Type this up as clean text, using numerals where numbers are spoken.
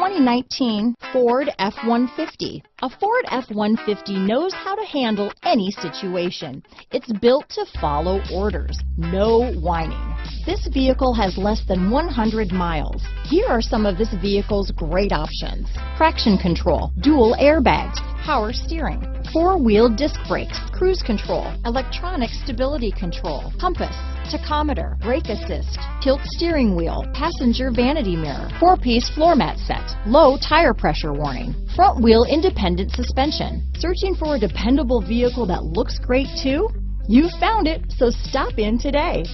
2019 Ford F-150. A Ford F-150 knows how to handle any situation. It's built to follow orders, no whining. This vehicle has less than 100 miles. Here are some of this vehicle's great options: traction control, dual airbags, power steering, four-wheel disc brakes, cruise control, electronic stability control, compass, tachometer, brake assist, tilt steering wheel, passenger vanity mirror, four-piece floor mat set, low tire pressure warning, front wheel independent suspension. Searching for a dependable vehicle that looks great too? You found it, so stop in today.